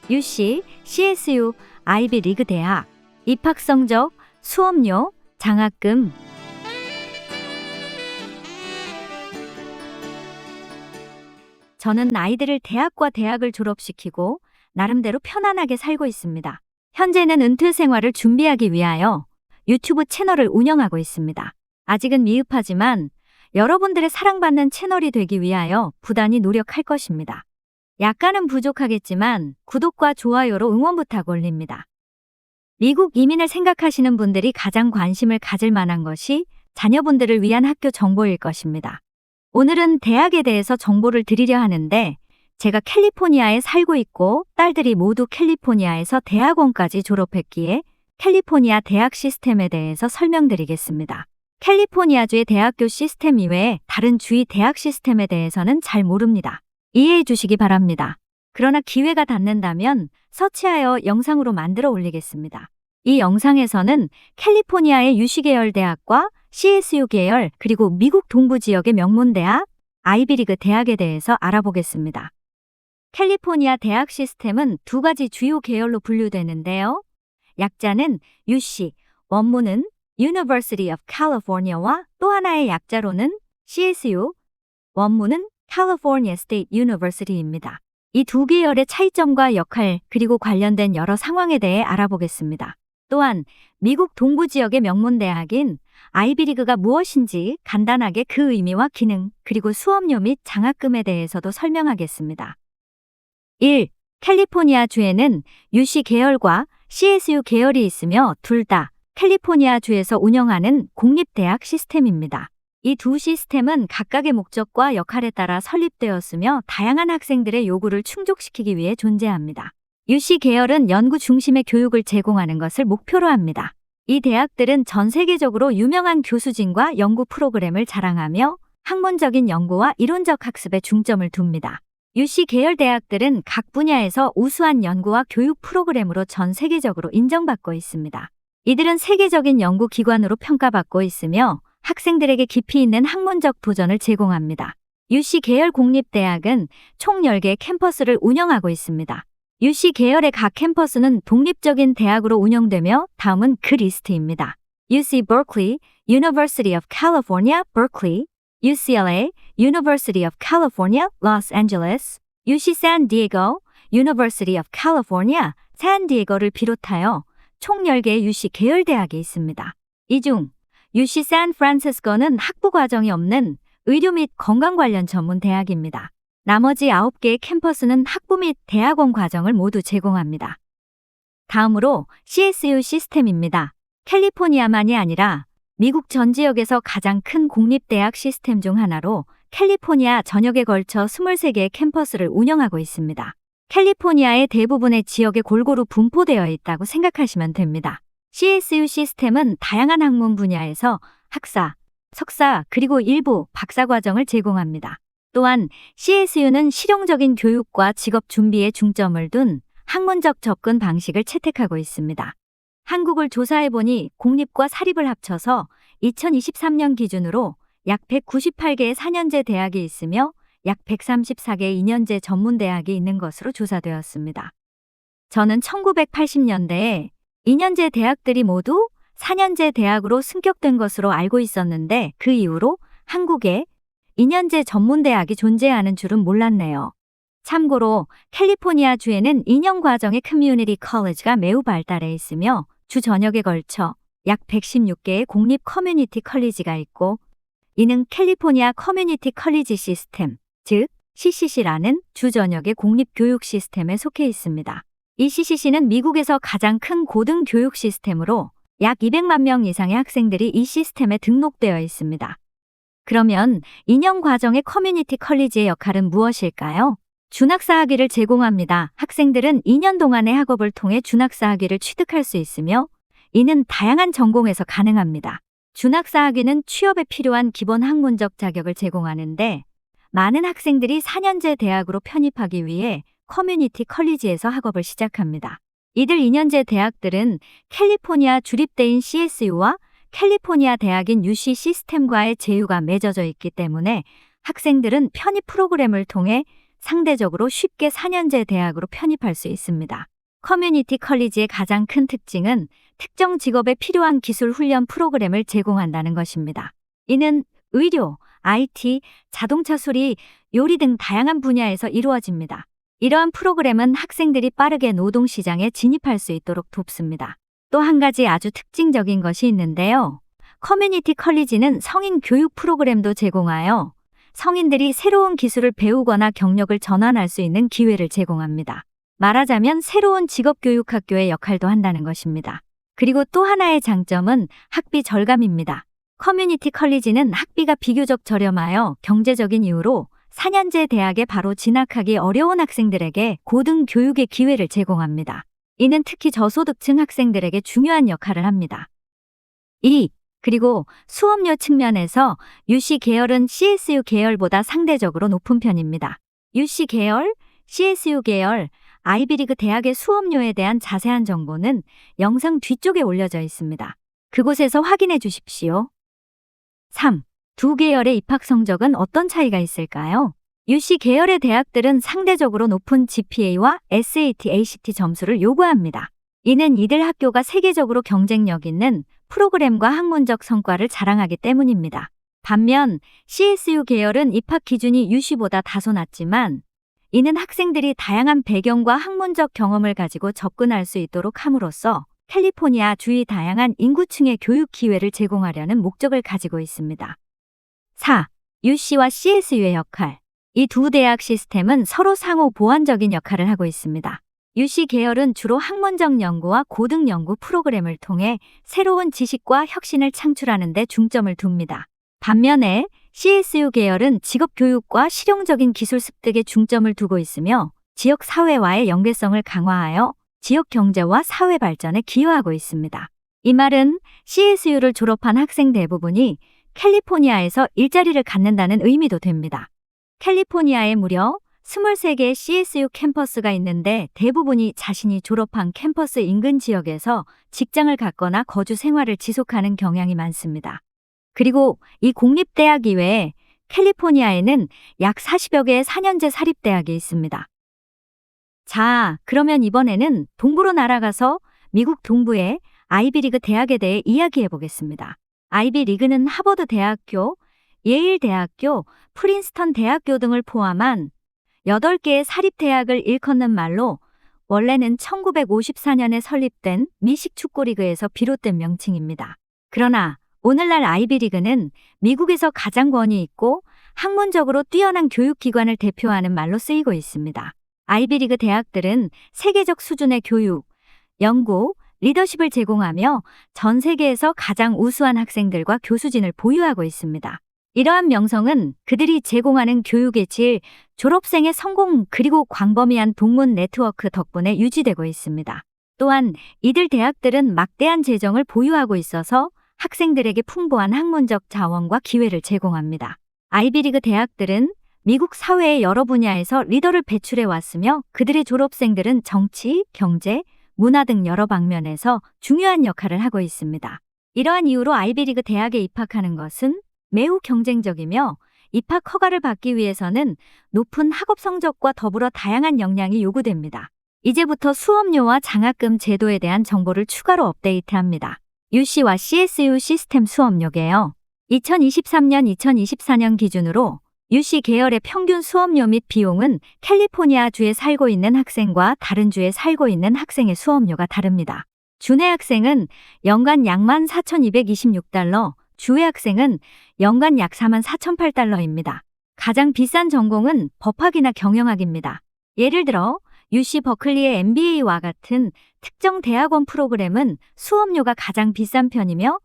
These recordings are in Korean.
UC, CSU, 아이비리그 대학, 입학 성적, 수업료, 장학금. 저는 아이들을 대학과 대학을 졸업시키고 나름대로 편안하게 살고 있습니다. 현재는 은퇴 생활을 준비하기 위하여 유튜브 채널을 운영하고 있습니다. 아직은 미흡하지만 여러분들의 사랑받는 채널이 되기 위하여 부단히 노력할 것입니다. 약간은 부족하겠지만 구독과 좋아요로 응원 부탁 올립니다. 미국 이민을 생각하시는 분들이 가장 관심을 가질 만한 것이 자녀분들을 위한 학교 정보일 것입니다. 오늘은 대학에 대해서 정보를 드리려 하는데 제가 캘리포니아에 살고 있고 딸들이 모두 캘리포니아에서 대학원까지 졸업했기에 캘리포니아 대학 시스템에 대해서 설명드리겠습니다. 캘리포니아주의 대학교 시스템 이외에 다른 주의 대학 시스템에 대해서는 잘 모릅니다. 이해해 주시기 바랍니다. 그러나 기회가 닿는다면 서치하여 영상으로 만들어 올리겠습니다. 이 영상에서는 캘리포니아의 UC 계열 대학과 CSU 계열 그리고 미국 동부 지역의 명문 대학, 아이비리그 대학에 대해서 알아보겠습니다. 캘리포니아 대학 시스템은 두 가지 주요 계열로 분류되는데요. 약자는 UC, 원문은 University of California와 또 하나의 약자로는 CSU, 원문은 California State University입니다. 이 두 계열의 차이점과 역할 그리고 관련된 여러 상황에 대해 알아보겠습니다. 또한 미국 동부 지역의 명문 대학인 아이비리그가 무엇인지 간단하게 그 의미와 기능 그리고 수업료 및 장학금에 대해서도 설명하겠습니다. 1. 캘리포니아 주에는 UC 계열과 CSU 계열이 있으며 둘 다 캘리포니아 주에서 운영하는 공립대학 시스템입니다. 이 두 시스템은 각각의 목적과 역할에 따라 설립되었으며 다양한 학생들의 요구를 충족시키기 위해 존재합니다. UC 계열은 연구 중심의 교육을 제공하는 것을 목표로 합니다. 이 대학들은 전 세계적으로 유명한 교수진과 연구 프로그램을 자랑하며 학문적인 연구와 이론적 학습에 중점을 둡니다. UC 계열 대학들은 각 분야에서 우수한 연구와 교육 프로그램으로 전 세계적으로 인정받고 있습니다. 이들은 세계적인 연구기관으로 평가받고 있으며 학생들에게 깊이 있는 학문적 도전을 제공합니다. UC 계열 공립대학은 총 10개의 캠퍼스를 운영하고 있습니다. UC 계열의 각 캠퍼스는 독립적인 대학으로 운영되며 다음은 그 리스트입니다. UC Berkeley, University of California, Berkeley, UCLA, University of California, Los Angeles, UC San Diego, University of California, San Diego를 비롯하여 총 10개의 UC 계열 대학이 있습니다. 이 중 UC 샌프란시스코는 학부 과정이 없는 의료 및 건강 관련 전문 대학입니다. 나머지 9개의 캠퍼스는 학부 및 대학원 과정을 모두 제공합니다. 다음으로 CSU 시스템입니다. 캘리포니아만이 아니라 미국 전 지역에서 가장 큰 공립대학 시스템 중 하나로 캘리포니아 전역에 걸쳐 23개의 캠퍼스를 운영하고 있습니다. 캘리포니아의 대부분의 지역에 골고루 분포되어 있다고 생각하시면 됩니다. CSU 시스템은 다양한 학문 분야에서 학사, 석사 그리고 일부 박사 과정을 제공합니다. 또한 CSU는 실용적인 교육과 직업 준비에 중점을 둔 학문적 접근 방식을 채택하고 있습니다. 한국을 조사해보니 공립과 사립을 합쳐서 2023년 기준으로 약 198개의 4년제 대학이 있으며 약 134개의 2년제 전문대학이 있는 것으로 조사되었습니다. 저는 1980년대에 2년제 대학들이 모두 4년제 대학으로 승격된 것으로 알고 있었는데 그 이후로 한국에 2년제 전문대학이 존재하는 줄은 몰랐네요. 참고로 캘리포니아 주에는 2년 과정의 커뮤니티 컬리지가 매우 발달해 있으며 주 전역에 걸쳐 약 116개의 공립 커뮤니티 컬리지가 있고 이는 캘리포니아 커뮤니티 컬리지 시스템, 즉 CCC라는 주 전역의 공립 교육 시스템에 속해 있습니다. 이 CCC는 미국에서 가장 큰 고등교육 시스템으로 약 200만 명 이상의 학생들이 이 시스템에 등록되어 있습니다. 그러면 2년 과정의 커뮤니티 컬리지의 역할은 무엇일까요? 준학사 학위를 제공합니다. 학생들은 2년 동안의 학업을 통해 준학사 학위를 취득할 수 있으며 이는 다양한 전공에서 가능합니다. 준학사 학위는 취업에 필요한 기본 학문적 자격을 제공하는데 많은 학생들이 4년제 대학으로 편입하기 위해 커뮤니티 컬리지에서 학업을 시작합니다. 이들 2년제 대학들은 캘리포니아 주립대인 CSU와 캘리포니아 대학인 UC 시스템과의 제휴가 맺어져 있기 때문에 학생들은 편입 프로그램을 통해 상대적으로 쉽게 4년제 대학으로 편입할 수 있습니다. 커뮤니티 컬리지의 가장 큰 특징은 특정 직업에 필요한 기술 훈련 프로그램을 제공한다는 것입니다. 이는 의료, IT, 자동차 수리, 요리 등 다양한 분야에서 이루어집니다. 이러한 프로그램은 학생들이 빠르게 노동시장에 진입할 수 있도록 돕습니다. 또 한 가지 아주 특징적인 것이 있는데요. 커뮤니티 컬리지는 성인 교육 프로그램도 제공하여 성인들이 새로운 기술을 배우거나 경력을 전환할 수 있는 기회를 제공합니다. 말하자면 새로운 직업교육학교의 역할도 한다는 것입니다. 그리고 또 하나의 장점은 학비 절감입니다. 커뮤니티 컬리지는 학비가 비교적 저렴하여 경제적인 이유로 4년제 대학에 바로 진학하기 어려운 학생들에게 고등교육의 기회를 제공합니다. 이는 특히 저소득층 학생들에게 중요한 역할을 합니다. 그리고 수업료 측면에서 UC 계열은 CSU 계열보다 상대적으로 높은 편입니다. UC 계열, CSU 계열, 아이비리그 대학의 수업료에 대한 자세한 정보는 영상 뒤쪽에 올려져 있습니다. 그곳에서 확인해 주십시오. 3. 두 계열의 입학 성적은 어떤 차이가 있을까요? UC 계열의 대학들은 상대적으로 높은 GPA와 SAT, ACT 점수를 요구합니다. 이는 이들 학교가 세계적으로 경쟁력 있는 프로그램과 학문적 성과를 자랑하기 때문입니다. 반면 CSU 계열은 입학 기준이 UC보다 다소 낮지만 이는 학생들이 다양한 배경과 학문적 경험을 가지고 접근할 수 있도록 함으로써 캘리포니아 주의 다양한 인구층의 교육 기회를 제공하려는 목적을 가지고 있습니다. 4. UC와 CSU의 역할. 이 두 대학 시스템은 서로 상호 보완적인 역할을 하고 있습니다. UC 계열은 주로 학문적 연구와 고등 연구 프로그램을 통해 새로운 지식과 혁신을 창출하는 데 중점을 둡니다. 반면에 CSU 계열은 직업 교육과 실용적인 기술 습득에 중점을 두고 있으며 지역 사회와의 연계성을 강화하여 지역 경제와 사회 발전에 기여하고 있습니다. 이 말은 CSU를 졸업한 학생 대부분이 캘리포니아에서 일자리를 갖는다는 의미도 됩니다. 캘리포니아에 무려 23개의 CSU 캠퍼스가 있는데 대부분이 자신이 졸업한 캠퍼스 인근 지역에서 직장을 갖거나 거주 생활을 지속하는 경향이 많습니다. 그리고 이 공립대학 이외에 캘리포니아에는 약 40여 개의 4년제 사립대학이 있습니다. 자, 그러면 이번에는 동부로 날아가서 미국 동부의 아이비리그 대학에 대해 이야기해 보겠습니다. 아이비리그는 하버드 대학교, 예일 대학교, 프린스턴 대학교 등을 포함한 8개의 사립대학을 일컫는 말로 원래는 1954년에 설립된 미식 축구리그에서 비롯된 명칭입니다. 그러나 오늘날 아이비리그는 미국에서 가장 권위 있고 학문적으로 뛰어난 교육기관을 대표하는 말로 쓰이고 있습니다. 아이비리그 대학들은 세계적 수준의 교육, 연구, 리더십을 제공하며 전 세계에서 가장 우수한 학생들과 교수진을 보유하고 있습니다. 이러한 명성은 그들이 제공하는 교육의 질, 졸업생의 성공 그리고 광범위한 동문 네트워크 덕분에 유지되고 있습니다. 또한 이들 대학들은 막대한 재정을 보유하고 있어서 학생들에게 풍부한 학문적 자원과 기회를 제공합니다. 아이비리그 대학들은 미국 사회의 여러 분야에서 리더를 배출해 왔으며 그들의 졸업생들은 정치, 경제, 문화 등 여러 방면에서 중요한 역할을 하고 있습니다. 이러한 이유로 아이비리그 대학에 입학하는 것은 매우 경쟁적이며 입학 허가를 받기 위해서는 높은 학업 성적과 더불어 다양한 역량이 요구됩니다. 이제부터 수업료와 장학금 제도에 대한 정보를 추가로 업데이트합니다. UC와 CSU 시스템 수업료계요. 2023년-2024년 기준으로 UC 계열의 평균 수업료 및 비용은 캘리포니아 주에 살고 있는 학생과 다른 주에 살고 있는 학생의 수업료가 다릅니다. 주내 학생은 연간 약 14,226달러, 주외 학생은 연간 약 44,008달러입니다. 가장 비싼 전공은 법학이나 경영학입니다. 예를 들어 UC 버클리의 MBA와 같은 특정 대학원 프로그램은 수업료가 가장 비싼 편이며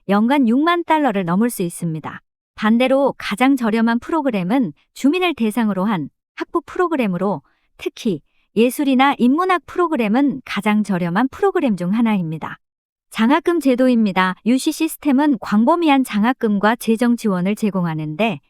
연간 6만 달러를 넘을 수 있습니다. 반대로 가장 저렴한 프로그램은 주민을 대상으로 한 학부 프로그램으로 특히 예술이나 인문학 프로그램은 가장 저렴한 프로그램 중 하나입니다. 장학금 제도입니다. UC 시스템은 광범위한 장학금과 재정 지원을 제공하는데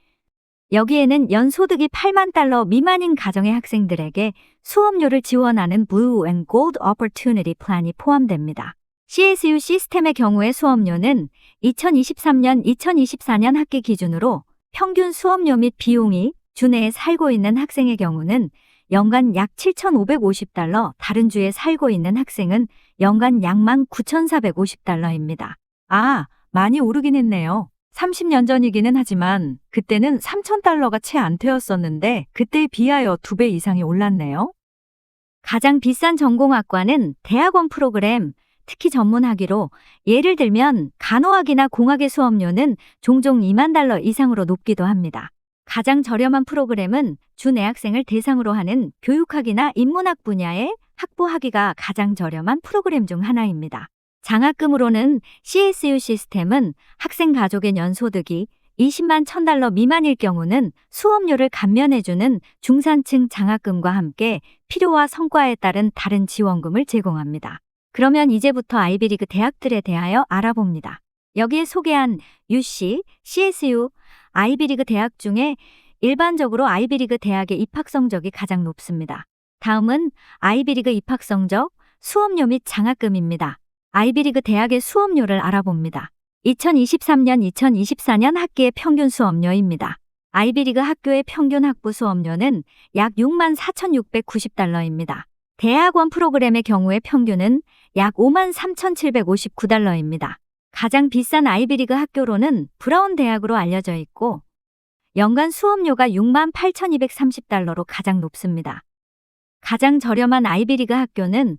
여기에는 연소득이 8만 달러 미만인 가정의 학생들에게 수업료를 지원하는 Blue and Gold Opportunity Plan이 포함됩니다. CSU 시스템의 경우에 수업료는 2023년-2024년 학기 기준으로 평균 수업료 및 비용이 주내에 살고 있는 학생의 경우는 연간 약 7,550달러, 다른 주에 살고 있는 학생은 연간 약 19,450달러입니다. 아, 많이 오르긴 했네요. 30년 전이기는 하지만 그때는 3,000달러가 채 안 되었었는데 그때에 비하여 2배 이상이 올랐네요. 가장 비싼 전공학과는 대학원 프로그램, 특히 전문학위로 예를 들면 간호학이나 공학의 수업료는 종종 2만 달러 이상으로 높기도 합니다. 가장 저렴한 프로그램은 준애학생을 대상으로 하는 교육학이나 인문학 분야의 학부 학위가 가장 저렴한 프로그램 중 하나입니다. 장학금으로는 CSU 시스템은 학생 가족의 연소득이 20만 1,000달러 미만일 경우는 수업료를 감면해주는 중산층 장학금과 함께 필요와 성과에 따른 다른 지원금을 제공합니다. 그러면 이제부터 아이비리그 대학들에 대하여 알아봅니다. 여기에 소개한 UC, CSU, 아이비리그 대학 중에 일반적으로 아이비리그 대학의 입학 성적이 가장 높습니다. 다음은 아이비리그 입학 성적, 수업료 및 장학금입니다. 아이비리그 대학의 수업료를 알아봅니다. 2023년, 2024년 학기의 평균 수업료입니다. 아이비리그 학교의 평균 학부 수업료는 약 64,690달러입니다. 대학원 프로그램의 경우의 평균은 약 53,759달러입니다. 가장 비싼 아이비리그 학교로는 브라운 대학으로 알려져 있고 연간 수업료가 68,230달러로 가장 높습니다. 가장 저렴한 아이비리그 학교는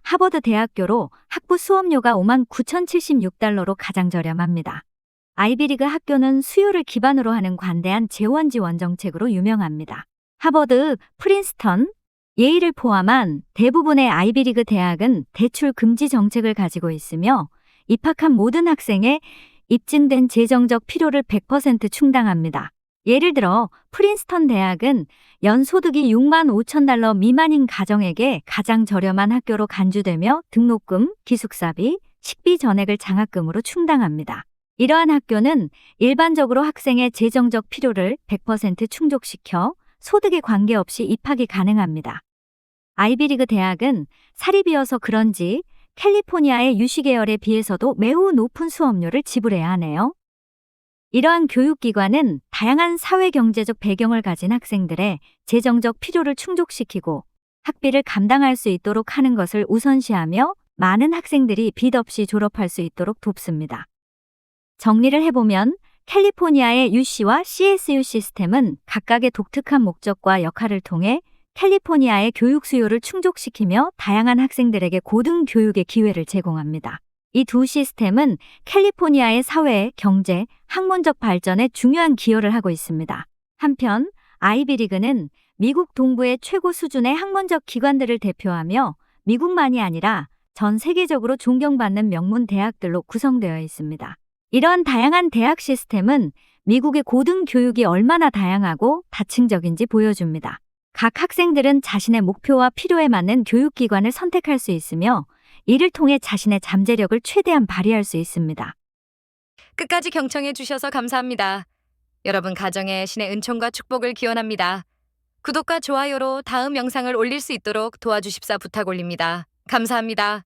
하버드 대학교로 학부 수업료가 59,076달러로 가장 저렴합니다. 아이비리그 학교는 수요를 기반으로 하는 관대한 재원 지원 정책으로 유명합니다. 하버드, 프린스턴, 예일을 포함한 대부분의 아이비리그 대학은 대출 금지 정책을 가지고 있으며 입학한 모든 학생의 입증된 재정적 필요를 100% 충당합니다. 예를 들어 프린스턴 대학은 연소득이 6만 5천 달러 미만인 가정에게 가장 저렴한 학교로 간주되며 등록금, 기숙사비, 식비 전액을 장학금으로 충당합니다. 이러한 학교는 일반적으로 학생의 재정적 필요를 100% 충족시켜 소득에 관계없이 입학이 가능합니다. 아이비리그 대학은 사립이어서 그런지 캘리포니아의 유시 계열에 비해서도 매우 높은 수업료를 지불해야 하네요. 이러한 교육기관은 다양한 사회경제적 배경을 가진 학생들의 재정적 필요를 충족시키고 학비를 감당할 수 있도록 하는 것을 우선시하며 많은 학생들이 빚 없이 졸업할 수 있도록 돕습니다. 정리를 해보면 캘리포니아의 UC와 CSU 시스템은 각각의 독특한 목적과 역할을 통해 캘리포니아의 교육 수요를 충족시키며 다양한 학생들에게 고등 교육의 기회를 제공합니다. 이 두 시스템은 캘리포니아의 사회, 경제, 학문적 발전에 중요한 기여를 하고 있습니다. 한편 아이비리그는 미국 동부의 최고 수준의 학문적 기관들을 대표하며 미국만이 아니라 전 세계적으로 존경받는 명문 대학들로 구성되어 있습니다. 이러한 다양한 대학 시스템은 미국의 고등 교육이 얼마나 다양하고 다층적인지 보여줍니다. 각 학생들은 자신의 목표와 필요에 맞는 교육기관을 선택할 수 있으며 이를 통해 자신의 잠재력을 최대한 발휘할 수 있습니다. 끝까지 경청해 주셔서 감사합니다. 여러분 가정에 신의 은총과 축복을 기원합니다. 구독과 좋아요로 다음 영상을 올릴 수 있도록 도와주십사 부탁 올립니다. 감사합니다.